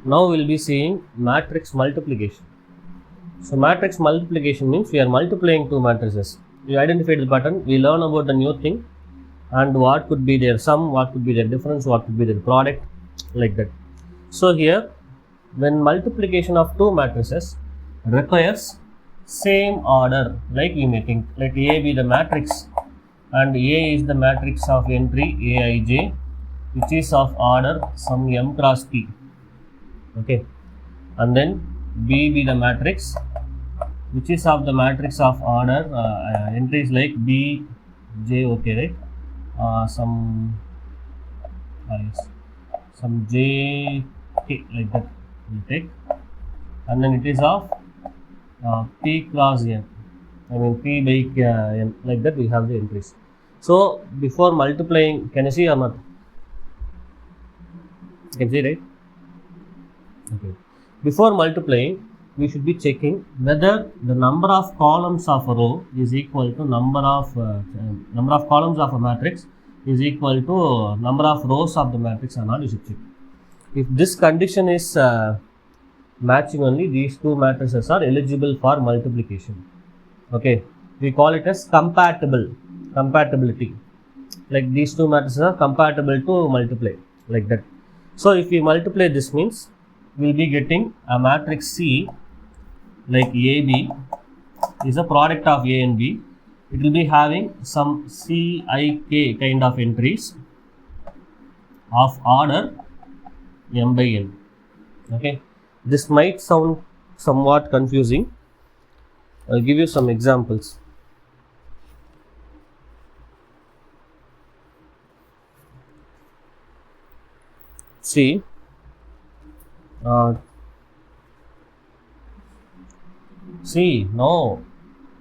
Now we will be seeing matrix multiplication. So matrix multiplication means we are multiplying two matrices. We identified the pattern, we learn about the new thing and what could be their sum, what could be their difference, what could be their product, like that. So here, when multiplication of two matrices requires same order, like we may think, let A be the matrix and A is the matrix of entry Aij, which is of order some m cross p, okay, and then B be the matrix which is of the matrix of order entries like B, J, okay, right, some J, K, like that we take, and then it is of P cross N, I mean P by N, like that we have the entries. So before multiplying, can you see or not? You can see, right? Okay. Before multiplying, we should be checking whether the number of columns of a row is equal to number of columns of a matrix is equal to number of rows of the matrix or not. You should check. If this condition is matching only, these two matrices are eligible for multiplication. Okay, we call it as compatibility. Like these two matrices are compatible to multiply, like that. So if we multiply, this means we will be getting a matrix C like AB is a product of A and B. It will be having some CIK kind of entries of order m by n. Okay, this might sound somewhat confusing. I'll give you some examples. See, no,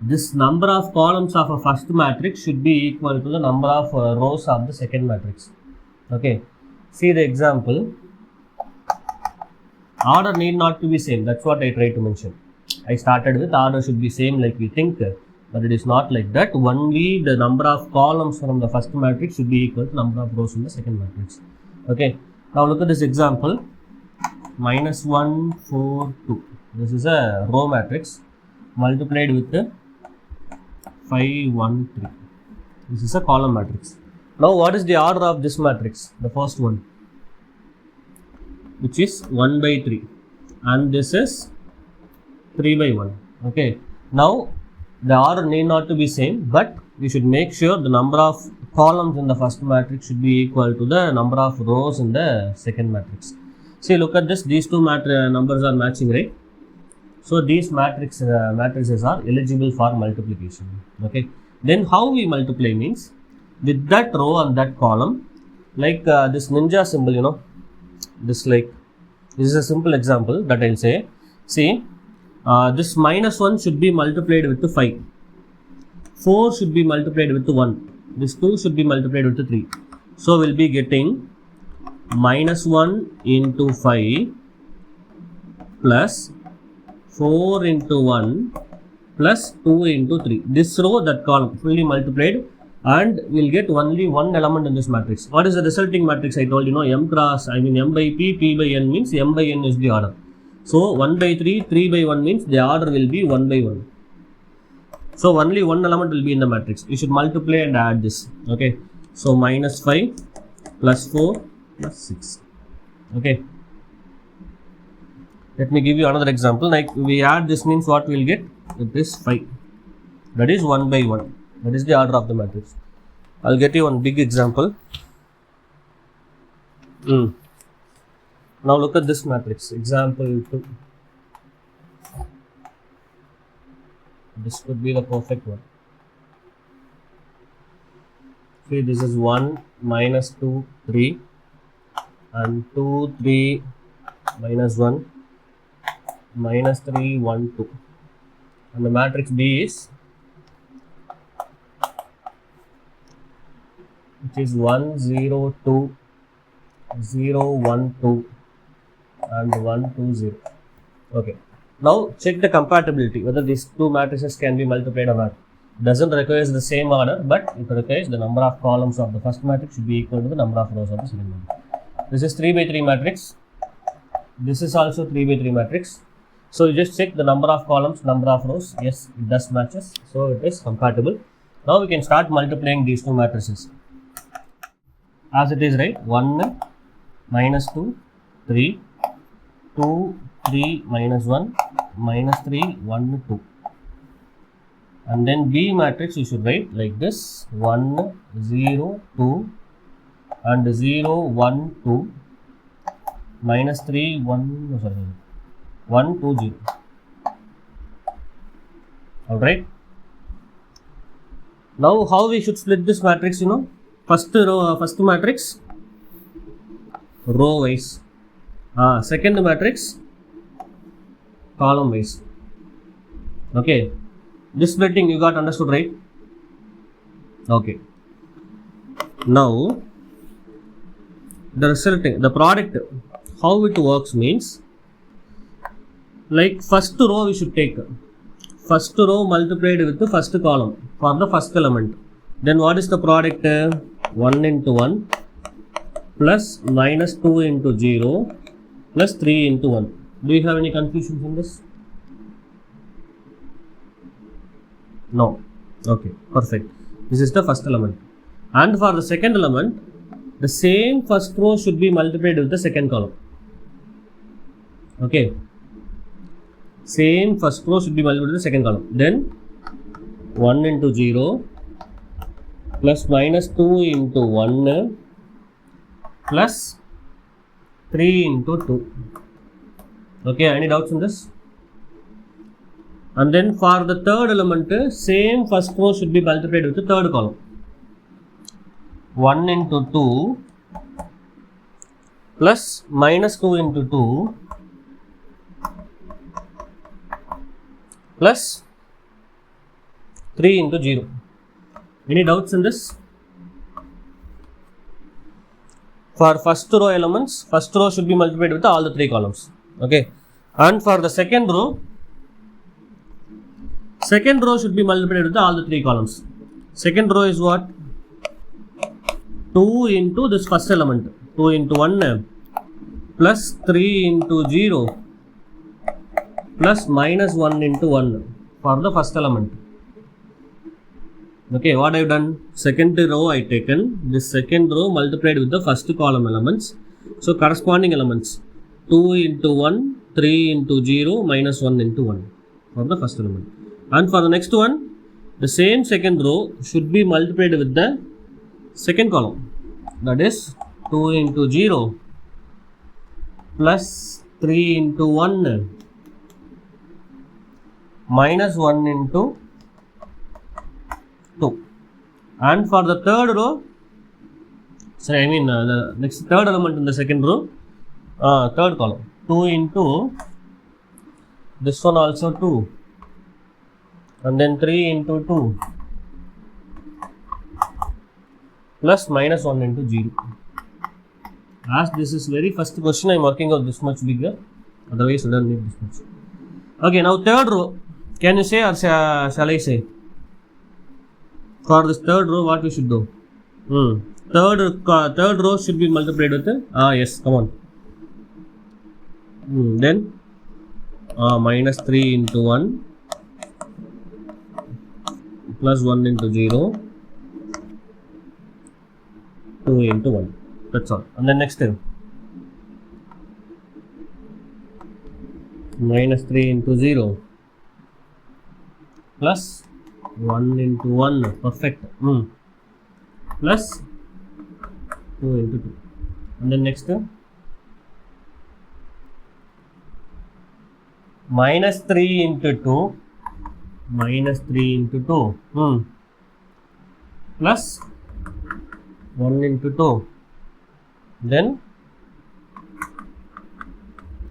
this number of columns of a first matrix should be equal to the number of rows of the second matrix. Okay, see the example. Order need not to be same. That's what I tried to mention. I started with order should be same like we think, but it is not like that. Only the number of columns from the first matrix should be equal to number of rows in the second matrix. Okay, now look at this example. -1, 4, 2. This is a row matrix multiplied with 5, 1, 3. This is a column matrix. Now what is the order of this matrix? The first one, which is 1 by 3, and this is 3 by 1. Okay, now the order need not to be same, but we should make sure the number of columns in the first matrix should be equal to the number of rows in the second matrix. See, look at this, these two numbers are matching, right? So these matrices are eligible for multiplication. Okay, then how we multiply means with that row and that column, like this ninja symbol, you know, this is a simple example that I'll say. See, this -1 should be multiplied with 5, 4 should be multiplied with 1, this 2 should be multiplied with 3. So we'll be getting -1 into 5 plus 4 into 1 plus 2 into 3. This row, that column fully multiplied, and we'll get only one element in this matrix. What is the resulting matrix? I told you, m by p, p by n means m by n is the order. So 1 by 3, 3 by 1 means the order will be 1 by 1. So only one element will be in the matrix. You should multiply and add this. Okay, so -5 plus 4 plus 6. Okay, let me give you another example. Like we add this means what we will get? It is 5. That is 1 by 1. That is the order of the matrix. I'll get you one big example. Now look at this matrix. Example 2. This could be the perfect one. See, this is 1, -2, 3, and 2, 3, -1, -3, 1, 2. And the matrix B is, which is 1, 0, 2, 0, 1, 2, and 1, 2, 0. Okay. Now check the compatibility, whether these two matrices can be multiplied or not. Doesn't require the same order, but it requires the number of columns of the first matrix should be equal to the number of rows of the second matrix. This is 3 by 3 matrix. This is also 3 by 3 matrix. So you just check the number of columns, number of rows. Yes, it does matches. So it is compatible. Now we can start multiplying these two matrices. As it is, right? 1 minus 2, 3, 2, 3 minus 1, minus 3, 1, 2. And then B matrix you should write like this: 1, 0, 2, and 0, 1, 2, minus 3, 1, sorry, 1, 2, 0. Alright. Now how we should split this matrix, you know? First row, first matrix row wise. Second matrix column wise. Okay. This splitting you got understood, right? Okay. Now the resulting, the product, how it works means, like first row we should take first row multiplied with the first column for the first element. Then what is the product? 1 into 1 plus minus 2 into 0 plus 3 into 1. Do you have any confusions in this? No. Okay, perfect. This is the first element. And for the second element, the same first row should be multiplied with the second column. Okay. Same first row should be multiplied with the second column. Then 1 into 0 plus minus 2 into 1 plus 3 into 2. Okay, any doubts in this? And then for the third element, same first row should be multiplied with the third column. 1 into 2 plus minus 2 into 2 plus 3 into 0. Any doubts in this? For first row elements, first row should be multiplied with all the three columns. Okay. And for the second row should be multiplied with all the three columns. Second row is what? 2 into this first element. 2 into 1 plus 3 into 0 plus minus 1 into 1 for the first element. Okay, what I have done? Second row I taken. This second row multiplied with the first column elements. So corresponding elements: 2 into 1, 3 into 0, minus 1 into 1 for the first element. And for the next one, the same second row should be multiplied with the second column. That is 2 into 0 plus 3 into 1 minus 1 into 2. And for the third row, the next third element in the second row, third column, 2 into this one also 2, and then 3 into 2 plus minus 1 into 0. As this is very first question, I am working out this much bigger, otherwise you don't need this much. Okay, now third row, can you say or shall I say? For this third row, what we should do? Third row should be multiplied with yes, come on. Then minus 3 into 1 plus 1 into 0, 2 into 1. That's all. And then next thing, minus 3 into 0 plus 1 into 1, perfect, plus 2 into 2. And then next, minus 3 into 2, minus 3 into 2, plus 1 into 2, then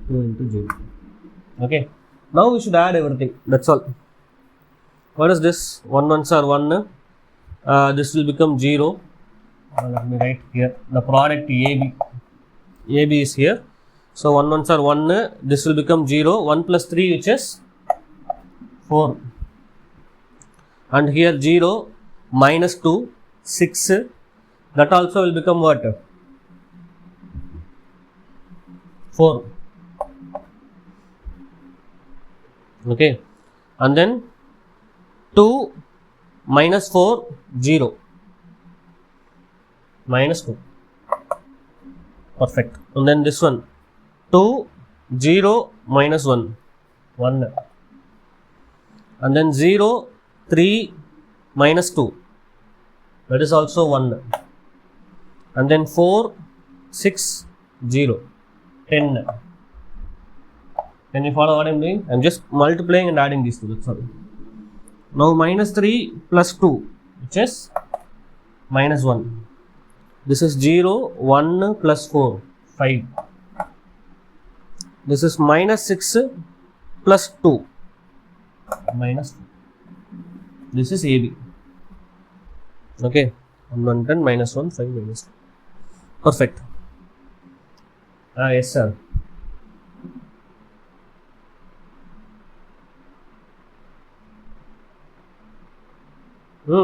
2 into 0. Okay, now we should add everything, that's all. What is this? 1 ones are 1, this will become 0. Let me write here the product AB. AB is here. So 1 ones are 1, this will become 0. 1 plus 3, which is 4. And here 0, minus 2, 6. That also will become what? 4. Okay, and then 2 minus 4 0 minus 2, perfect. And then this one 2 0 minus 1 1, and then 0 3 minus 2, that is also 1, and then 4 6 0 10. Can you follow what I am doing? I am just multiplying and adding these two, that's all. Now minus 3 plus 2, which is minus 1. This is 0 1 plus 4 5. This is minus 6 plus 2 minus 4. This is AB. Okay, 1 10 minus 1 5 minus 2. Perfect. Yes sir.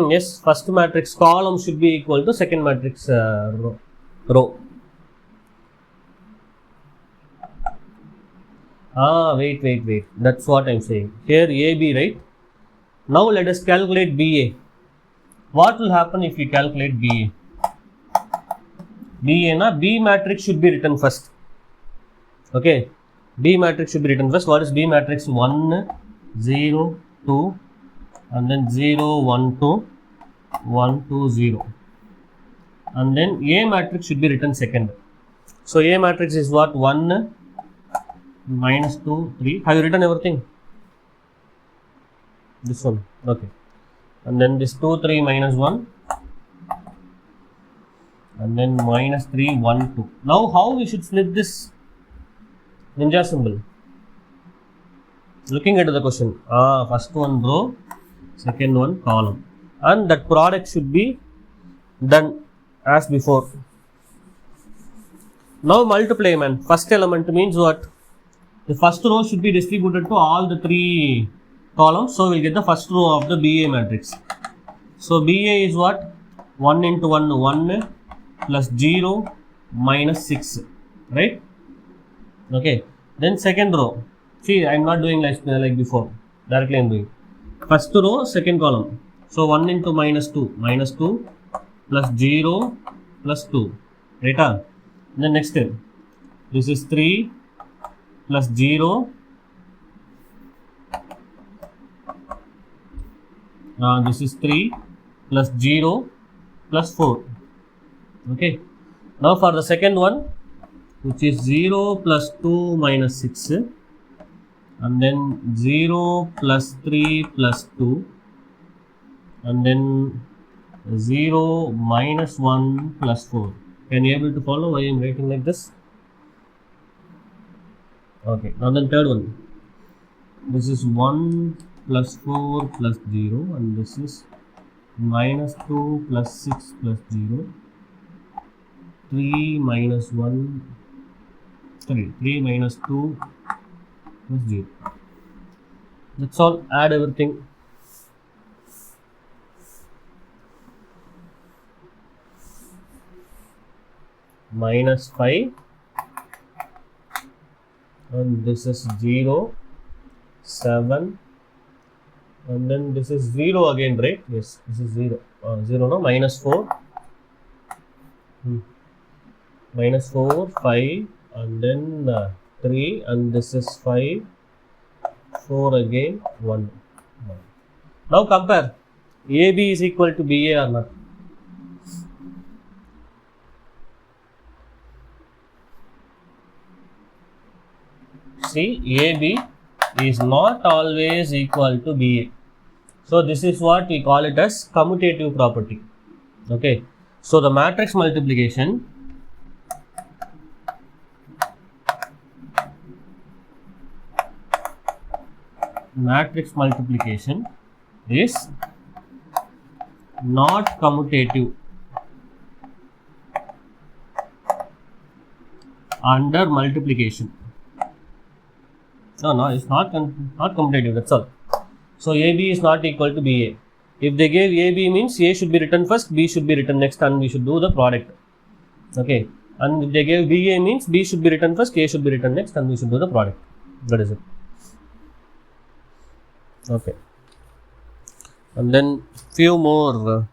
Yes, first matrix column should be equal to second matrix row. Wait. That's what I'm saying. Here AB, right? Now let us calculate BA. What will happen if we calculate BA? B matrix should be written first. Okay, B matrix should be written first. What is B matrix? 1 0 2, and then 0 1 2 1 2 0, and then A matrix should be written second. So A matrix is what? 1 minus 2 3. Have you written everything? This one, okay. And then this 2 3 minus 1, and then minus 3 1 2. Now how we should flip this ninja symbol? Looking at the question, first one row, second one column, and that product should be done as before. Now multiply, man. First element means what? The first row should be distributed to all the 3 columns, so we'll get the first row of the BA matrix. So BA is what? 1 into 1 1 plus 0 minus 6, right? Okay, then second row. See, I am not doing like before, directly I am doing first row, second column. So 1 into minus 2 plus 0 plus 2, right? Then next thing, this is 3 plus 0, this is 3 plus 0 plus 4. Okay, now for the second one, which is 0 plus 2 minus 6, and then 0 plus 3 plus 2, and then 0 minus 1 plus 4. Can you able to follow why I am writing like this? Okay, now then third one, this is 1 plus 4 plus 0, and this is minus 2 plus 6 plus 0, 3 minus 1, 3 minus 2 plus 0. That's all. Add everything. Minus 5, and this is 0 7, and then this is 0 again, right? Yes, this is 0 no, minus 4 minus 4 5, and then 3, and this is 5 4 again 1. Now compare, AB is equal to BA or not? See, AB is not always equal to BA. So this is what we call it as commutative property. Okay, so the matrix multiplication is not commutative under multiplication. No, it's not commutative, that's all. So AB is not equal to BA. If they gave AB means A should be written first, B should be written next, and we should do the product. Okay, and if they gave BA means B should be written first, A should be written next, and we should do the product. That is it. Okay. And then few more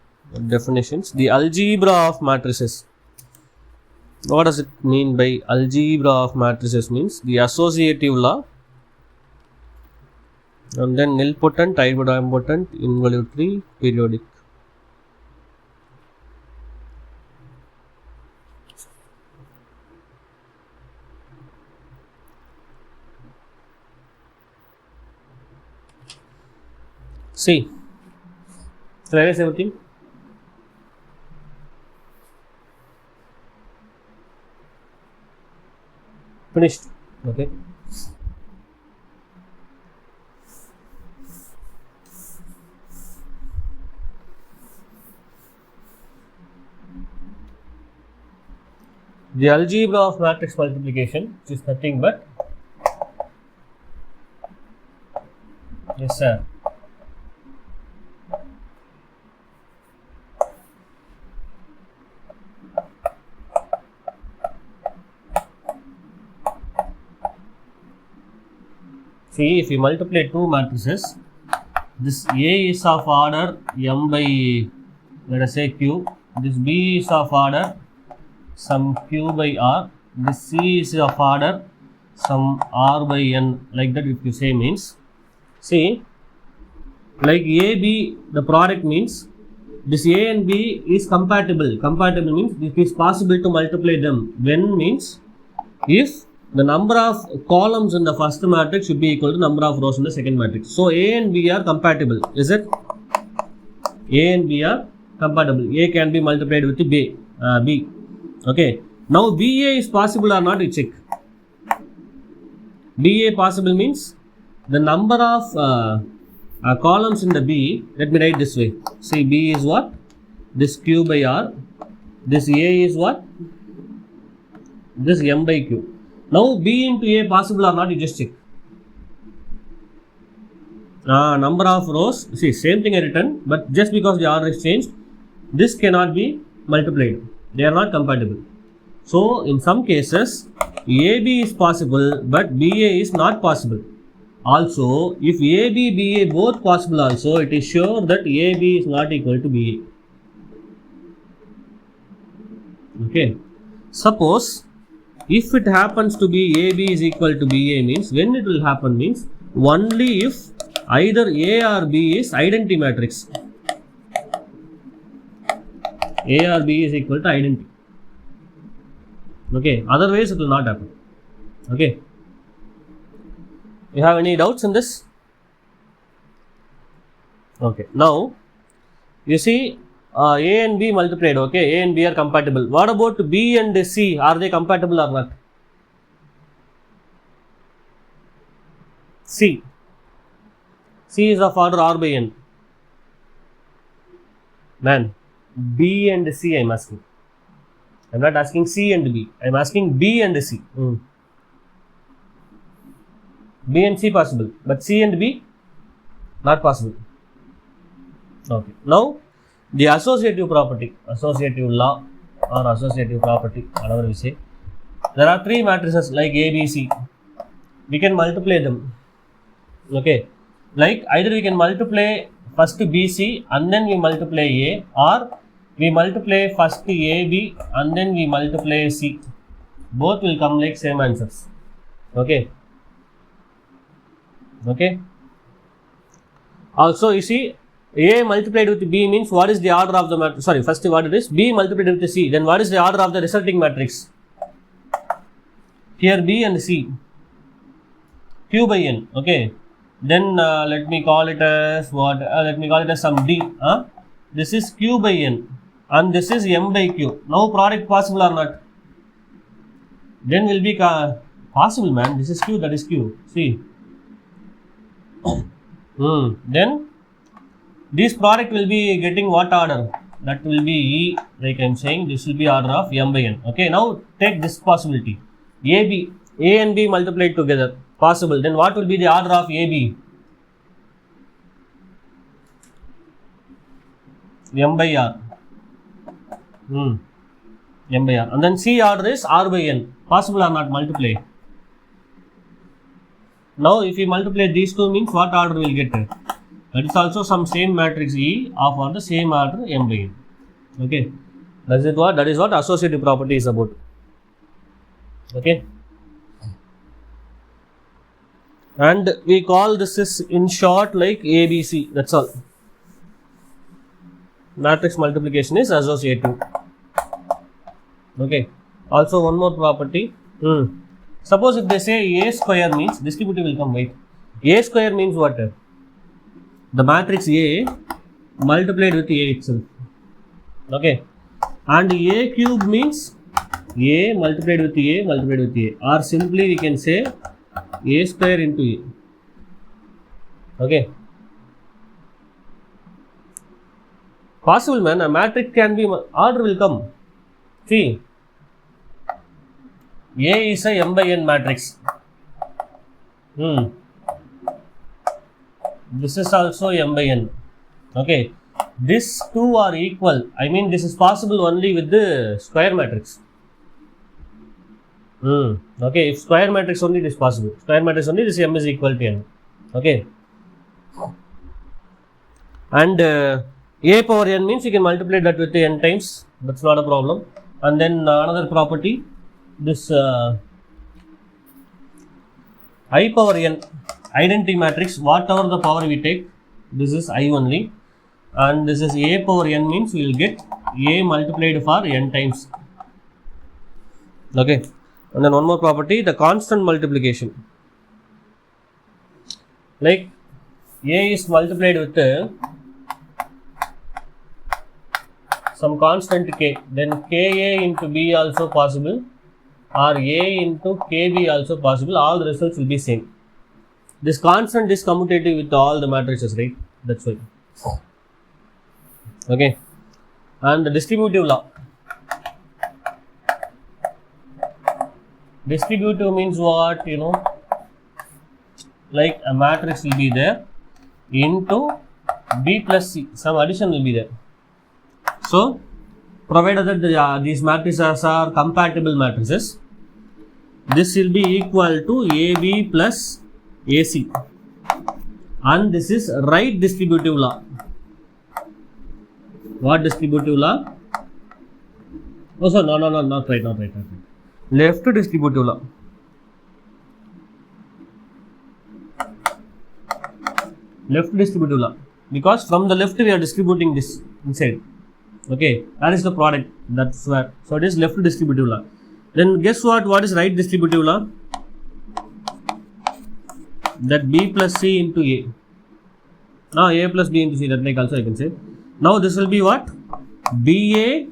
definitions. The algebra of matrices. What does it mean by algebra of matrices? Means the associative law, and then nilpotent, idempotent, involutory, periodic. See, shall I erase everything? Finished. Okay. The algebra of matrix multiplication, which is nothing but, yes sir, see, if you multiply two matrices, this A is of order m by, let us say, q, this B is of order some q by r, this C is of order some r by n, like that. If you say, means, see, like A, B, the product means this A and B is compatible. Compatible means it is possible to multiply them. When means if the number of columns in the first matrix should be equal to number of rows in the second matrix. So A and B are compatible. Is it? A and B are compatible. A can be multiplied with B. Okay. Now BA is possible or not? You check. BA possible means the number of columns in the B. Let me write this way. See, B is what? This Q by R. This A is what? This M by Q. Now B into A possible or not? You just check. Number of rows. See, same thing I written, but just because the order is changed, this cannot be multiplied. They are not compatible. So in some cases, AB is possible, but BA is not possible. Also, if AB, BA both possible also, it is sure that AB is not equal to BA. Okay. Suppose, if it happens to be AB is equal to BA means, when it will happen means, only if either A or B is identity matrix. A or B is equal to identity. Okay, otherwise it will not happen. Okay. You have any doubts in this? Okay. Now, you see A and B multiplied. Okay, A and B are compatible. What about B and C? Are they compatible or not? C. C is of order R by N. Man, B and C I am asking. I am not asking C and B. I am asking B and C. B and C possible, but C and B not possible. Okay. Now, the associative property, associative law or associative property, whatever we say. There are three matrices like A, B, C. We can multiply them. Okay. Like either we can multiply first BC and then we multiply A, or we multiply first AB and then we multiply C. Both will come like same answers. Okay. Okay. Also, you see, A multiplied with B means what is the order of the matrix? Sorry, first what it is? B multiplied with C. Then what is the order of the resulting matrix? Here B and C. Q by N. Okay. Then let me call it as what? Let me call it as some D. This is Q by N and this is M by Q. Now product possible or not? Then will be possible, man. This is Q, that is Q. See. Then this product will be getting what order? That will be E, like I am saying, this will be order of M by N. Okay, now take this possibility. A and B multiplied together. Possible. Then what will be the order of AB? M by R. M by R. And then C order is R by N. Possible or not? Multiply. Now if you multiply these two means what order we will get? That is also some same matrix E of the same order M by N. Okay, that is what associative property is about. Okay, and we call this is in short like ABC. That's all. Matrix multiplication is associative. Okay. Also one more property. Suppose if they say A square means distributive will come, wait. A square means what? The matrix A multiplied with A itself. Okay. And A cube means A multiplied with A multiplied with A. Or simply we can say A square into A. Okay. Possible, man. A matrix can be, order will come. See, A is a M by N matrix. This is also M by N. Okay. These two are equal. I mean, this is possible only with the square matrix. Okay. If square matrix only, it is possible. Square matrix only, this M is equal to N. Okay. And A power N means you can multiply that with N times. That's not a problem. And then another property, this I power N identity matrix, whatever the power we take, this is I only, and this is A power N means we will get A multiplied for N times. Okay, and then one more property, the constant multiplication, like A is multiplied with some constant K, then Ka into B also possible, or A into Kb also possible. All the results will be same. This constant is commutative with all the matrices, right? That's why. Okay, and the distributive law. Distributive means what? You know, like a matrix will be there into B plus C, some addition will be there. So, provided that these matrices are compatible matrices, this will be equal to AB plus AC, and this is right distributive law. What distributive law? Oh, so no, not right. Left distributive law. Left distributive law, because from the left we are distributing this inside. Okay, that is the product. That's where. So it is left distributive law. Then guess what? What is right distributive law? That B plus C into A. Now A plus B into C. That like also I can say. Now this will be what? BA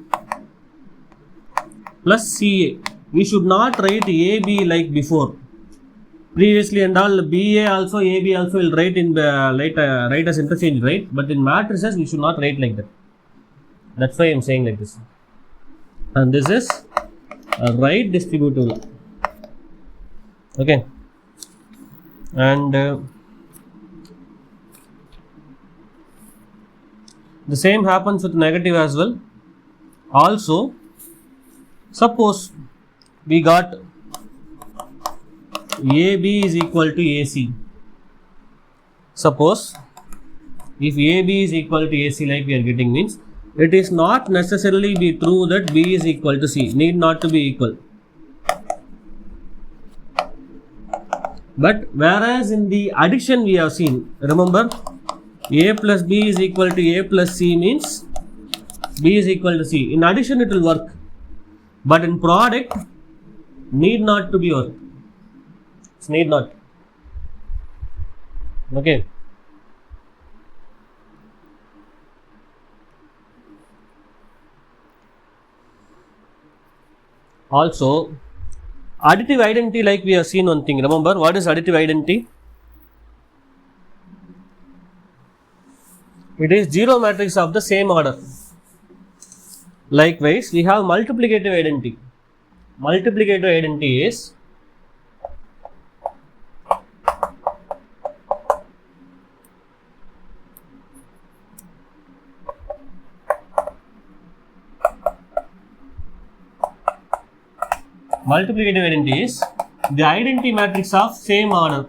plus CA. We should not write AB like before. Previously and all, BA also, AB also will write in the write as interchange, right? But in matrices we should not write like that. That's why I am saying like this. And this is a right distributive law. Okay. And the same happens with negative as well. Also, suppose we got AB is equal to AC. Suppose if AB is equal to AC like we are getting means, it is not necessarily be true that B is equal to C. Need not to be equal. But whereas in the addition we have seen, remember, A plus B is equal to A plus C means B is equal to C. In addition it will work. But in product, need not to be work. It's need not. Okay. Also, additive identity, like we have seen one thing. Remember, what is additive identity? It is zero matrix of the same order. Likewise, we have multiplicative identity. Multiplicative identity is the identity matrix of same order.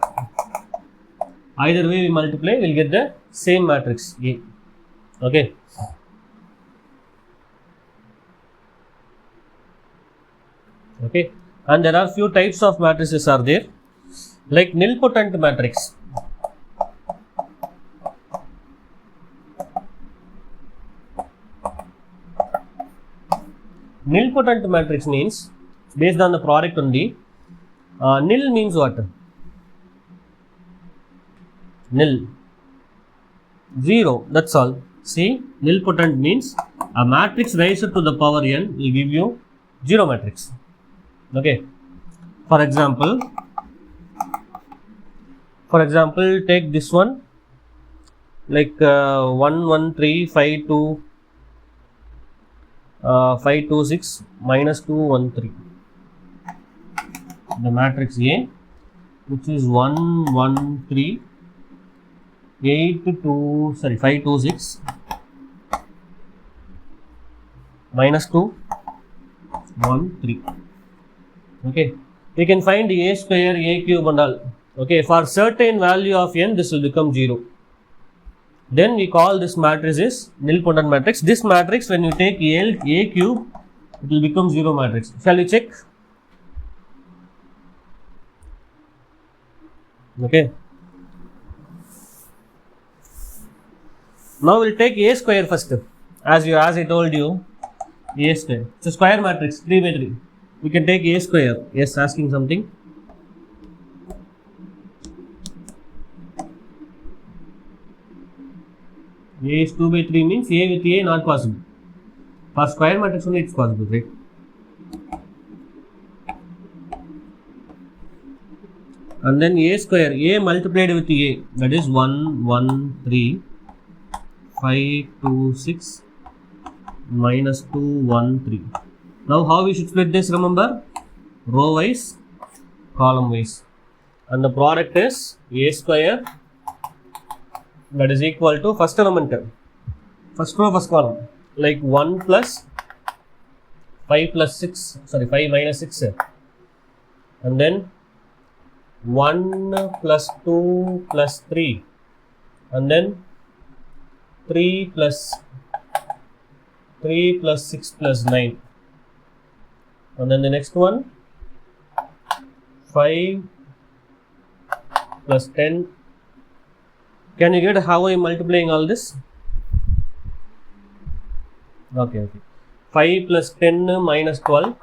Either way we multiply, we'll get the same matrix A. Okay. Okay. And there are few types of matrices are there, like nilpotent matrix. Nilpotent matrix means based on the product only. Nil means what? Nil. 0. That's all. See, nilpotent means a matrix raised to the power n will give you 0 matrix. Okay. For example, take this one, like 1 1 3 5 2 5 2 6 minus 2 1 3. The matrix A, which is 1 1 3 8 2 5 2 6 minus 2 1 3. Okay, we can find A square, A cube and all. Okay, for certain value of n, this will become 0. Then we call this matrix is nilpotent matrix. This matrix, when you take A cube, it will become 0 matrix. Shall we check? Okay. Now we'll take A square first. As I told you, A square. It's a square matrix, 3 by 3. We can take A square. Yes, asking something. A is 2 by 3 means A with A not possible. For square matrix only it's possible, right? And then A square, A multiplied with A, that is 1 1 3 5 2 6 minus 2 1 3. Now how we should split this? Remember, row wise, column wise, and the product is A square, that is equal to first element, first row, first column, like 1 plus 5 plus 6, 5 minus 6, and then 1 plus 2 plus 3, and then 3 plus 6 plus 9, and then the next one 5 plus 10. Can you get how I am multiplying all this? Okay. 5 plus 10 minus 12,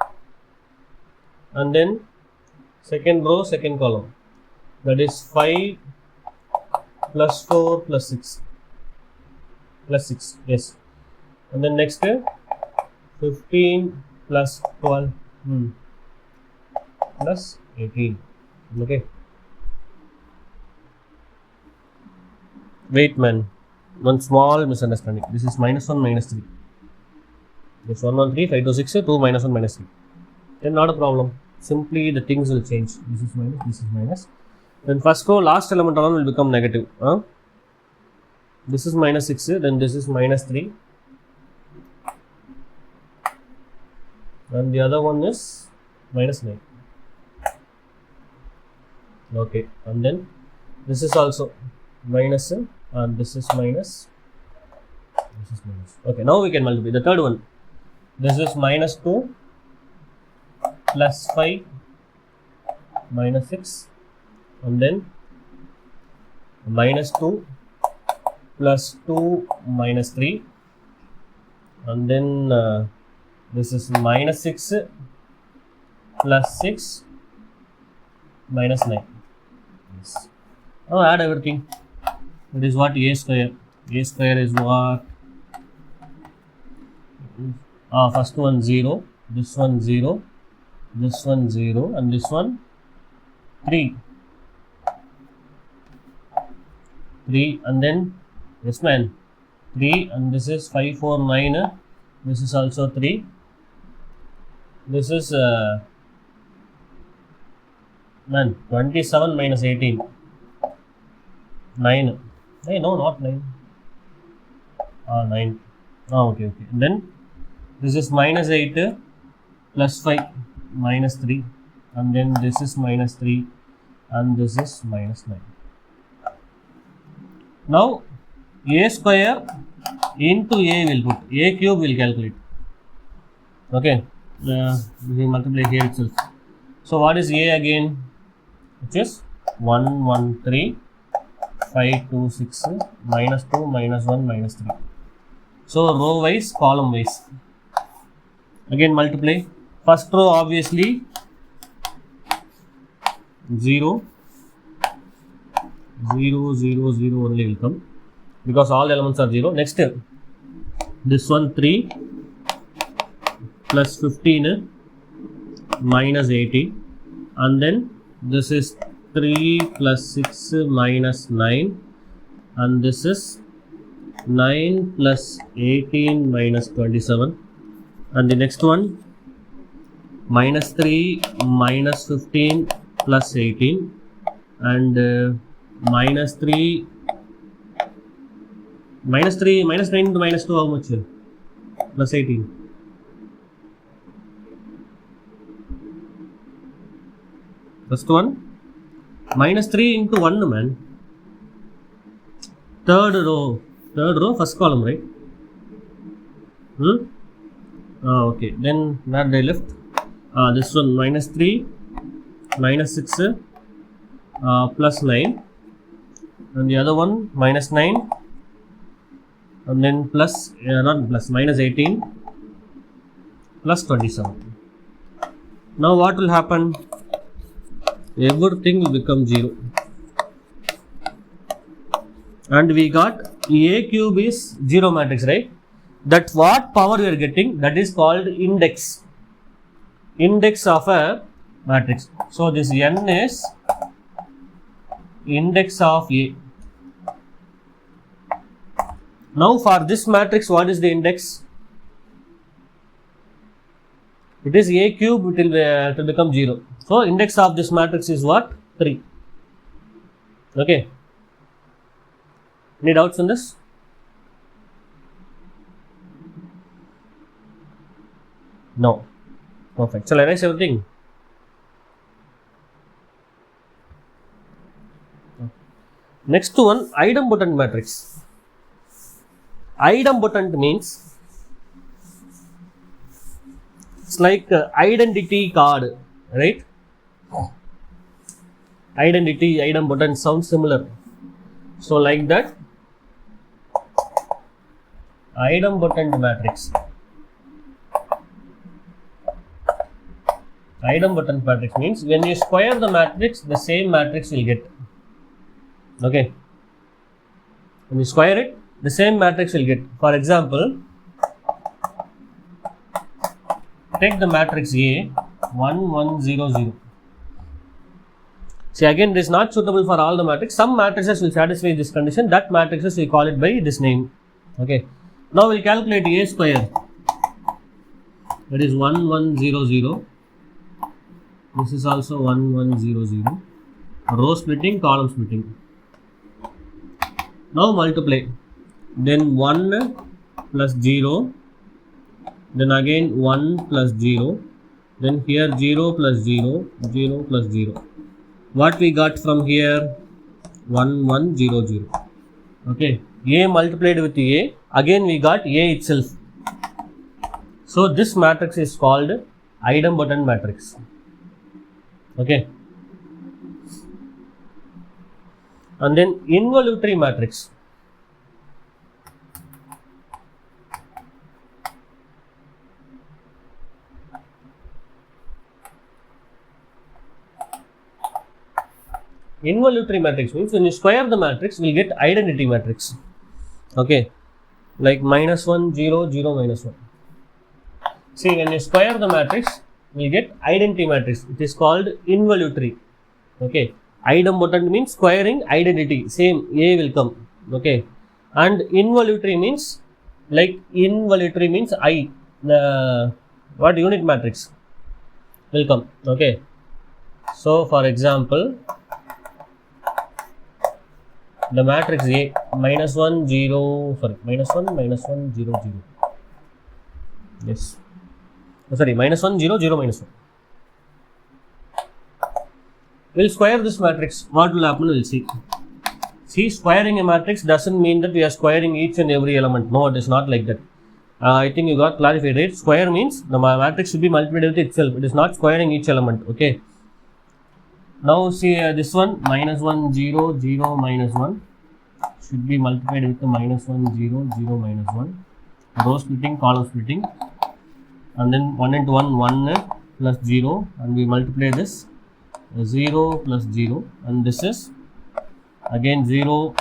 and then second row, second column, that is 5 plus 4 plus 6 plus 6, yes, and then next 15 plus 12 plus 18. Okay. Wait man, one small misunderstanding. This is minus 1 minus 3. This 1 1 3 5 2 6 2 minus 1 minus 3. Then not a problem. Simply the things will change. This is minus, this is minus. Then first row last element alone will become negative. This is minus 6, then this is minus 3, and the other one is minus 9. Okay, and then this is also minus, and this is minus, this is minus. Okay, now we can multiply. The third one, this is minus 2 plus 5 minus 6, and then minus 2 plus 2 minus 3, and then this is minus 6 plus 6 minus 9. Yes. Now add everything. It is what? A square. A square is what? First one 0, this one 0, this one 0, and this one 3. 3, and then yes man, 3, and this is 5 4 9, this is also 3, this is 27 minus 18, 9. Hey, no, not 9. 9. Okay. And then this is minus 8 plus 5 minus 3, and then this is minus 3, and this is minus 9. Now A square into A will put, A cube will calculate. Okay, we multiply here itself. So what is A again? Which is 1, 1, 3, 5, 2, 6, minus 2, minus 1, minus 3. So row wise, column wise. Again multiply. First row obviously 0, 0, 0, 0 only will come because all elements are 0. Next, this one 3 plus 15 minus 80, and then this is 3 plus 6 minus 9, and this is 9 plus 18 minus 27, and the next one minus 3 minus 15 plus 18, and minus 3 minus 9 into minus 2, how much? Plus 18. First one minus 3 into 1, man. Third row, first column, right? Okay, then where they left? This one minus 3 minus 6 plus 9, and the other one minus 9, and then plus not plus, minus 18 plus 27. Now what will happen? Everything will become 0, and we got A cube is 0 matrix, right? That what power we are getting, that is called index of a matrix. So this n is index of A. Now for this matrix, what is the index? It is A cube, it will become 0. So index of this matrix is what? 3. Okay. Any doubts on this? No. Perfect. Shall I erase everything? Next one, idempotent matrix. Idempotent means it's like identity card, right? Identity, idempotent sounds similar. So like that, idempotent matrix. Idempotent matrix means when you square the matrix, the same matrix will get. Okay. When you square it, the same matrix will get. For example, take the matrix A 1, 1, 0, 0. See, again, this is not suitable for all the matrices. Some matrices will satisfy this condition. That matrices we call it by this name. Okay. Now we will calculate A square. That is 1, 1, 0, 0. This is also 1, 1, 0, 0. Row splitting, column splitting. Now multiply. Then 1 plus 0. Then again 1 plus 0. Then here 0 plus 0. 0 plus 0. What we got from here? 1, 1, 0, 0. Okay. A multiplied with A. Again we got A itself. So this matrix is called idempotent matrix. Okay. And then involutory matrix. Involutory matrix means when you square the matrix, we will get identity matrix. Okay. Like minus 1, 0, 0, minus 1. See, when you square the matrix, we will get identity matrix. It is called involutory. Okay. Idempotent means squaring identity. Same A will come. Okay. And involutory means, like involutory means I. What unit matrix will come. Okay. So, for example, the matrix A minus 1, 0, sorry, minus 1, minus 1, 0, 0. Yes. Oh, sorry, minus 1, 0, 0, minus 1. We'll square this matrix. What will happen? We'll see. See, squaring a matrix doesn't mean that we are squaring each and every element. No, it is not like that. I think you got clarified, right? Square means the matrix should be multiplied with itself. It is not squaring each element. Okay. Now see this one, minus 1, 0, 0, minus 1 should be multiplied with the minus 1, 0, 0, minus 1. Row splitting, column splitting. And then 1 into 1, 1 plus 0. And we multiply this 0 plus 0. And this is again 0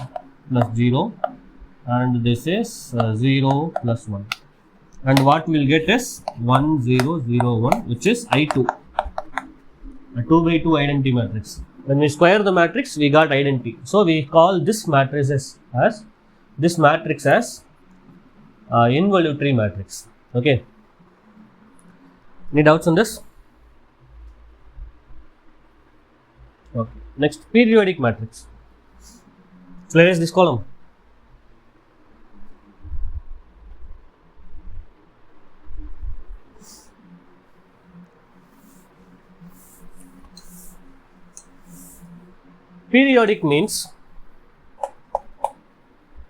plus 0. And this is 0 plus 1. And what we will get is 1, 0, 0, 1, which is I2. A 2 by 2 identity matrix. When we square the matrix, we got identity. So we call this matrices as involutory matrix. Okay. Any doubts on this? Okay. Next, periodic matrix. So erase this column. Periodic means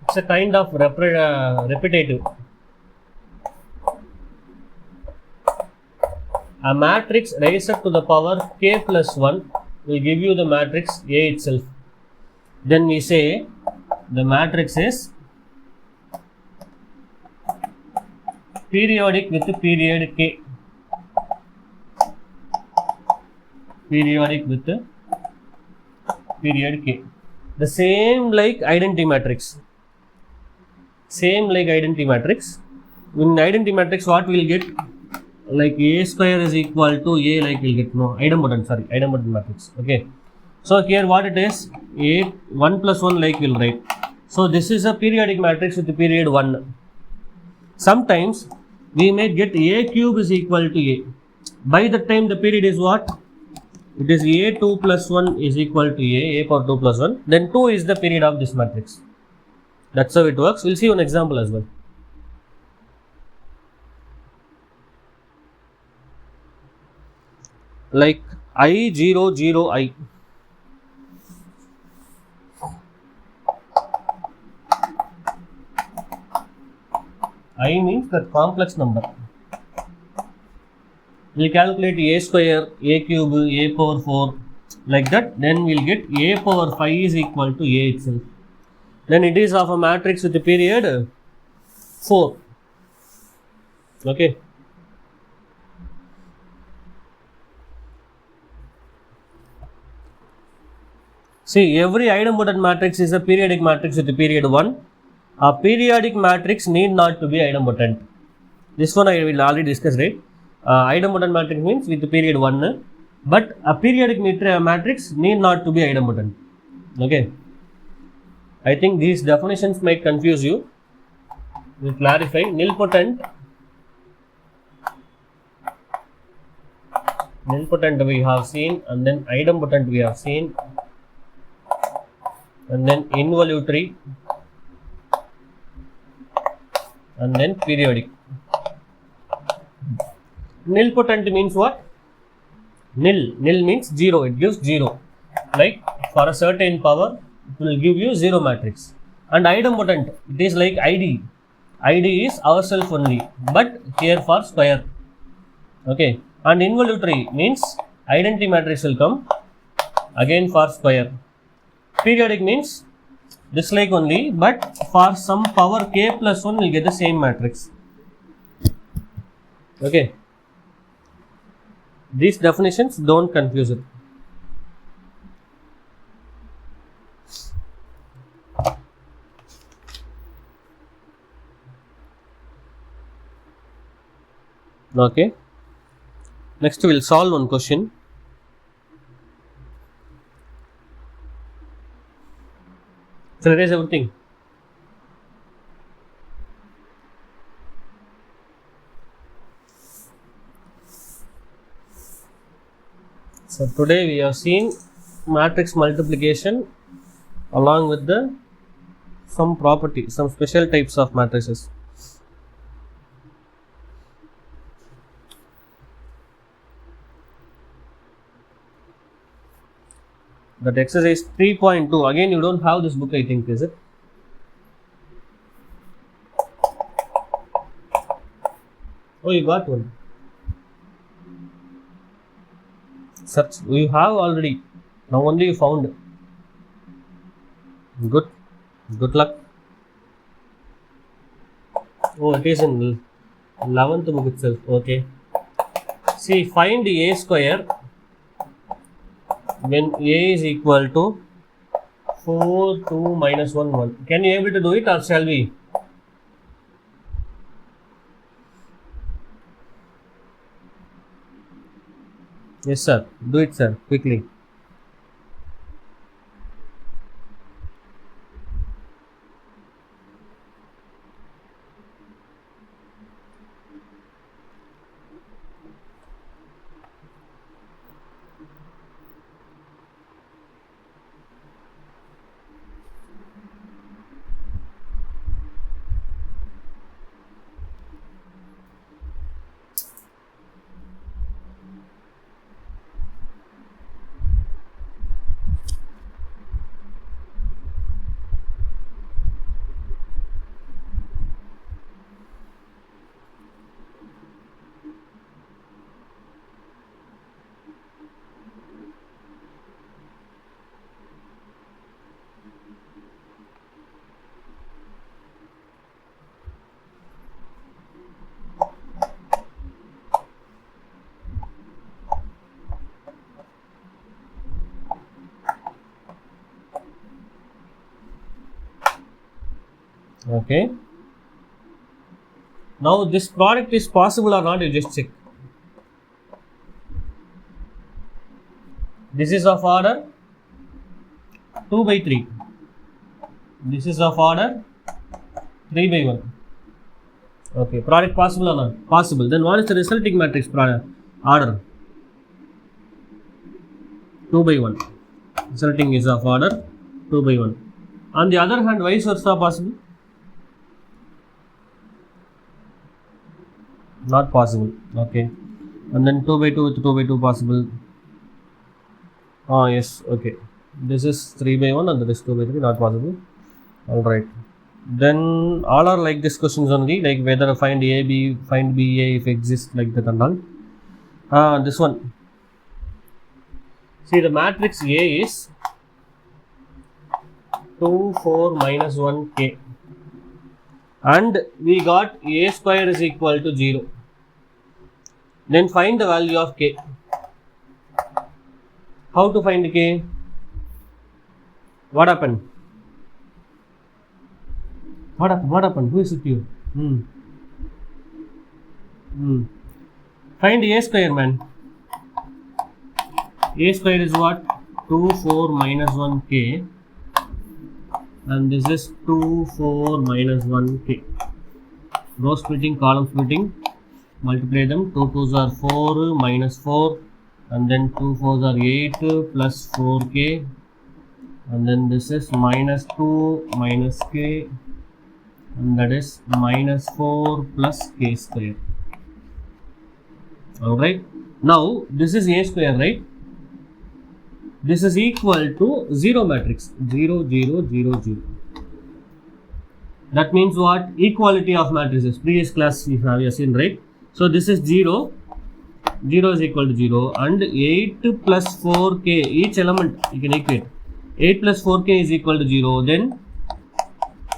it's a kind of repetitive. A matrix raised up to the power k plus 1 will give you the matrix A itself. Then we say the matrix is periodic with period k. Periodic with period k. The same like identity matrix. In identity matrix, what we will get? Like A square is equal to A, like we'll get idempotent matrix. Okay. So here what it is? A 1 plus 1 like we'll write. So this is a periodic matrix with the period 1. Sometimes we may get A cube is equal to A. By the time the period is what? It is A2 plus 1 is equal to A power 2 plus 1. Then 2 is the period of this matrix. That's how it works. We'll see one example as well. Like I0, 0, I. I means that complex number. We'll calculate A square, A cube, A power 4 like that. Then we'll get A power 5 is equal to A itself. Then it is of a matrix with the period 4. Okay. See, every idempotent matrix is a periodic matrix with the period 1. A periodic matrix need not to be idempotent. This one I will already discuss, right? Idempotent matrix means with the period 1, but a periodic matrix need not to be idempotent. Okay. I think these definitions might confuse you. We'll clarify. Nilpotent we have seen, and then idempotent we have seen, and then involutory, and then periodic. Nilpotent means what? Nil means 0. It gives 0. Like for a certain power, it will give you 0 matrix. And idempotent, it is like ID. ID is ourself only, but here for square. Okay. And involutory means identity matrix will come again for square. Periodic means this like only, but for some power k plus 1 will get the same matrix. Okay. These definitions don't confuse it. Okay. Next we will solve one question. So erase everything. So today we have seen matrix multiplication along with some property, some special types of matrices. That exercise 3.2. Again, you don't have this book, I think, is it? Oh, you got one. Search. You have already. Now only you found. Good. Good luck. Oh, it is in 11th book itself. Okay. See, find a square when a is equal to 4, 2, minus 1, 1. Can you able to do it, or shall we? Yes, sir. Do it, sir. Quickly. Okay. Now this product is possible or not, you just check. This is of order 2 by 3. This is of order 3 by 1. Okay, product possible or not? Possible. Then what is the resulting matrix product order? 2 by 1. Resulting is of order 2 by 1. On the other hand, vice versa possible? Not possible. Okay. And then 2 by 2 with 2 by 2 possible. Yes. Okay. This is 3 by 1 and this is 2 by 3. Not possible. Alright. Then all are like this questions only, like whether find A, B, find B, A if exists, like that and all. This one. See, the matrix A is 2, 4, minus 1, K. And we got A square is equal to 0. Then find the value of K. How to find K? What happened? What happened? Who is it you? Find A square, man. A square is what? 2, 4, minus 1, K. And this is 2, 4, minus 1, K. Row splitting, column splitting. Multiply them. 2 2s are 4, minus 4. And then 2 4s are 8, plus 4K. And then this is minus 2, minus K. And that is minus 4 plus K square. Alright. Now, this is A square, right? This is equal to 0 matrix. 0, 0, 0, 0. That means what? Equality of matrices. Previous class we have seen, right? So, this is 0. 0 is equal to 0. And 8 plus 4K. Each element you can equate. 8 plus 4K is equal to 0. Then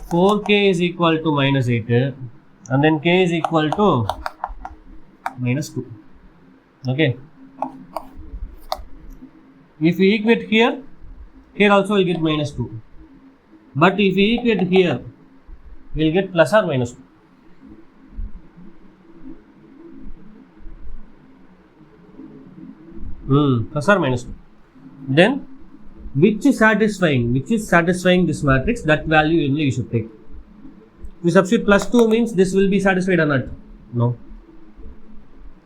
4K is equal to minus 8. And then K is equal to minus 2. Okay. If we equate here, here also we'll get minus 2. But if we equate here, we'll get plus or minus 2. Plus or minus 2. Then, which is satisfying this matrix, that value only you should take. If you substitute plus 2 means this will be satisfied or not? No.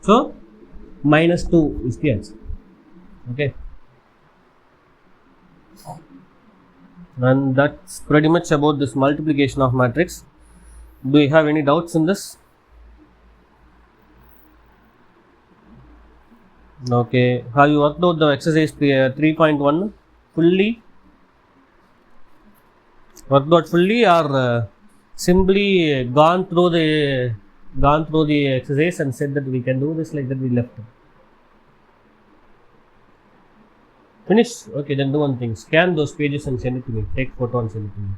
So, minus 2 is the answer. Okay. And that's pretty much about this multiplication of matrix. Do you have any doubts in this? Okay. Have you worked out the exercise 3.1? fully or simply gone through the exercise and said that we can do this, like that we left? Finish? Okay, then do one thing. Scan those pages and send it to me. Take photo and send it to me.